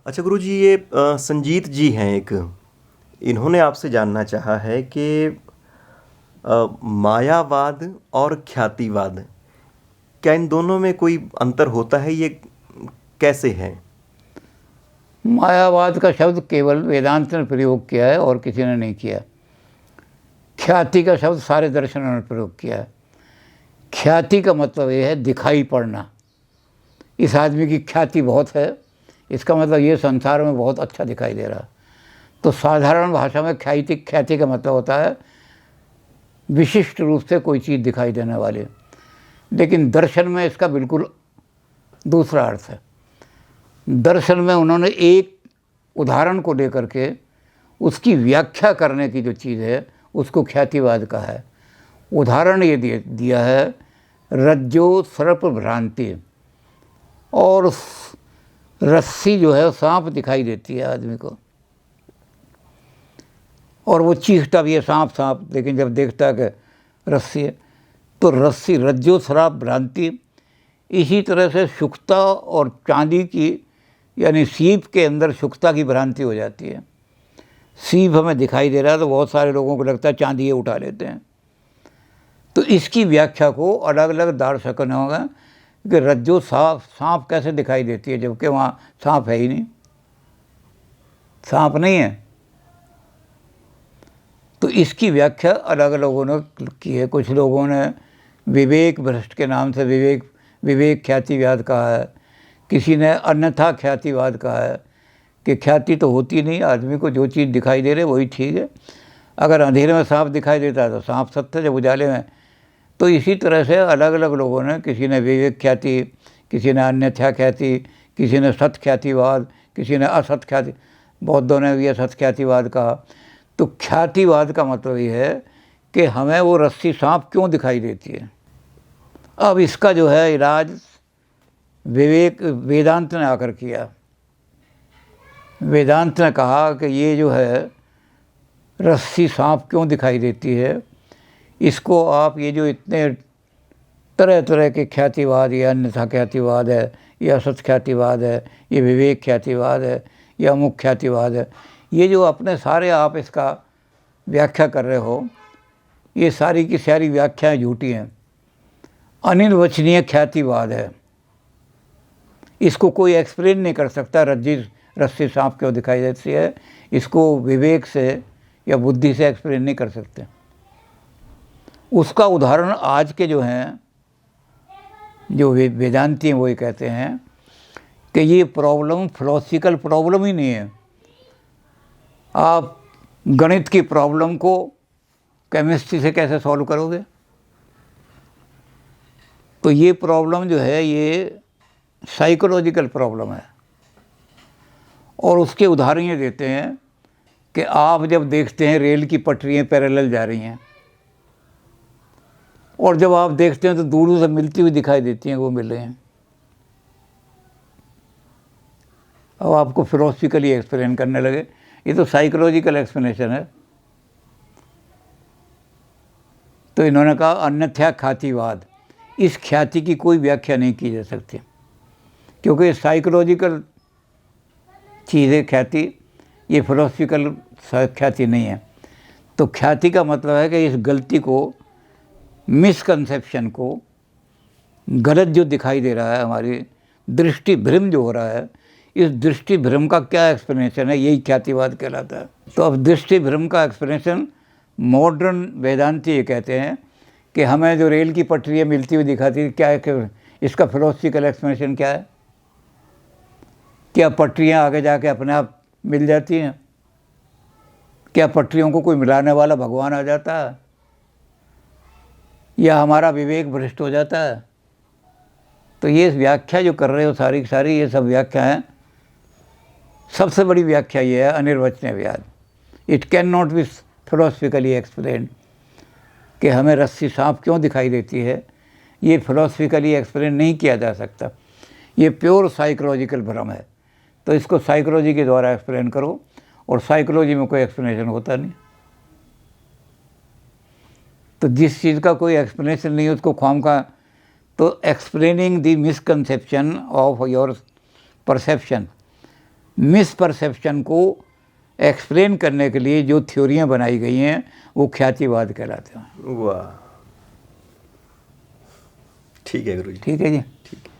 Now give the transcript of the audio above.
अच्छा गुरुजी, ये संजीत जी हैं एक, इन्होंने आपसे जानना चाहा है कि मायावाद और ख्यातिवाद, क्या इन दोनों में कोई अंतर होता है? ये कैसे है? मायावाद का शब्द केवल वेदांत ने प्रयोग किया है और किसी ने नहीं किया। ख्याति का शब्द सारे दर्शनों ने प्रयोग किया है। ख्याति का मतलब ये है दिखाई पड़ना। इस आदमी की ख्याति बहुत है, इसका मतलब ये संसार में बहुत अच्छा दिखाई दे रहा है। तो साधारण भाषा में ख्याति का मतलब होता है विशिष्ट रूप से कोई चीज़ दिखाई देने वाली। लेकिन दर्शन में इसका बिल्कुल दूसरा अर्थ है। दर्शन में उन्होंने एक उदाहरण को लेकर के उसकी व्याख्या करने की जो चीज़ है उसको ख्यातिवाद कहा है। उदाहरण ये दिया है रज्जो सर्प भ्रांति, और रस्सी जो है सांप दिखाई देती है आदमी को, और वो चीखता भी है सांप सांप, लेकिन जब देखता है कि रस्सी है तो रस्सी रज्जो सर्प भ्रांति। इसी तरह से शुकता और चांदी की यानी सीप के अंदर शुकता की भ्रांति हो जाती है। सीप हमें दिखाई दे रहा है तो बहुत सारे लोगों को लगता है चांदी ये उठा लेते हैं। तो इसकी व्याख्या को अलग अलग दार्शकों ने होगा कि रज्जो सांप कैसे दिखाई देती है जबकि वहाँ सांप है ही नहीं, सांप नहीं है। तो इसकी व्याख्या अलग अलग लोगों ने की है। कुछ लोगों ने विवेक भ्रष्ट के नाम से विवेक ख्यातिवाद कहा है, किसी ने अन्यथा ख्यातिवाद कहा है कि ख्याति तो होती नहीं, आदमी को जो चीज़ दिखाई दे रही वही ठीक है। अगर अंधेरे में सांप दिखाई देता है तो सांप सत्य है, जब उजाले में। तो इसी तरह से अलग अलग लोगों ने, किसी ने विवेक ख्याति, किसी ने अन्यथा ख्याति, किसी ने सत ख्यातिवाद, किसी ने असत ख्याति, बौद्धों ने भी असत ख्यातिवाद कहा। तो ख्यातिवाद का मतलब ये है कि हमें वो रस्सी सांप क्यों दिखाई देती है। अब इसका जो है इलाज वेदांत ने आकर किया। वेदांत ने कहा कि ये जो है रस्सी सांप क्यों दिखाई देती है, इसको आप ये जो इतने तरह तरह के ख्यातिवाद, या अन्यथा ख्यातिवाद है, या असत ख्यातिवाद है, ये विवेक ख्यातिवाद है, या अमुक ख्यातिवाद है, ये जो अपने सारे आप इसका व्याख्या कर रहे हो, ये सारी की सारी व्याख्याएं झूठी हैं। अनिर्वचनीय ख्यातिवाद है, इसको कोई एक्सप्लेन नहीं कर सकता। रस्सी सांप क्यों दिखाई देती है, इसको विवेक से या बुद्धि से एक्सप्लेन नहीं कर सकते। उसका उदाहरण आज के जो हैं, जो वेदांती हैं, वही कहते हैं कि ये प्रॉब्लम फिलोसफिकल प्रॉब्लम ही नहीं है। आप गणित की प्रॉब्लम को केमिस्ट्री से कैसे सॉल्व करोगे? तो ये प्रॉब्लम जो है ये साइकोलॉजिकल प्रॉब्लम है। और उसके उदाहरण ये देते हैं कि आप जब देखते हैं रेल की पटरियाँ पैरेलल जा रही हैं, और जब आप देखते हैं तो दूर से मिलती हुई दिखाई देती हैं, वो मिल रहे हैं। अब आपको फिलोसफिकली एक्सप्लेन करने लगे, ये तो साइकोलॉजिकल एक्सप्लेनेशन है। तो इन्होंने कहा अन्यथा ख्यातिवाद, इस ख्याति की कोई व्याख्या नहीं की जा सकती, क्योंकि ये साइकोलॉजिकल चीज़ है ख्याति, ये फिलोसफिकल ख्याति नहीं है। तो ख्याति का मतलब है कि इस गलती को, मिसकंसेप्शन को, गलत जो दिखाई दे रहा है, हमारी दृष्टि भ्रम जो हो रहा है, इस दृष्टि भ्रम का क्या एक्सप्लेनेशन है, यही ख्यातिवाद कहलाता है। तो अब दृष्टि भ्रम का एक्सप्लेनेशन मॉडर्न वेदांती ये कहते हैं कि हमें जो रेल की पटरियाँ मिलती हुई दिखाती है, क्या है इसका फिलोसफिकल एक्सप्लेनेशन क्या है? क्या पटरियाँ आगे जाके अपने आप मिल जाती हैं? क्या पटरियों को कोई मिलाने वाला भगवान आ जाता है, या हमारा विवेक भ्रष्ट हो जाता है? तो ये व्याख्या जो कर रहे हो सारी की सारी, ये सब व्याख्या है। सबसे बड़ी व्याख्या ये है अनिर्वचनीयवाद। It can not be philosophically explain, कि हमें रस्सी सांप क्यों दिखाई देती है, ये फिलोसफिकली एक्सप्लेन नहीं किया जा सकता। ये प्योर साइकोलॉजिकल भ्रम है। तो इसको साइकोलॉजी के द्वारा एक्सप्लेन करो, और साइकोलॉजी में कोई एक्सप्लेनेशन होता नहीं। तो जिस चीज़ का कोई एक्सप्लेनेशन नहीं है उसको ख्वाम का, तो explaining the misconception of your perception, misperception को एक्सप्लेन करने के लिए जो थ्योरियां बनाई गई हैं वो ख्यातिवाद कहलाते हैं। वाह, ठीक है गुरु जी। ठीक है जी। ठीक है।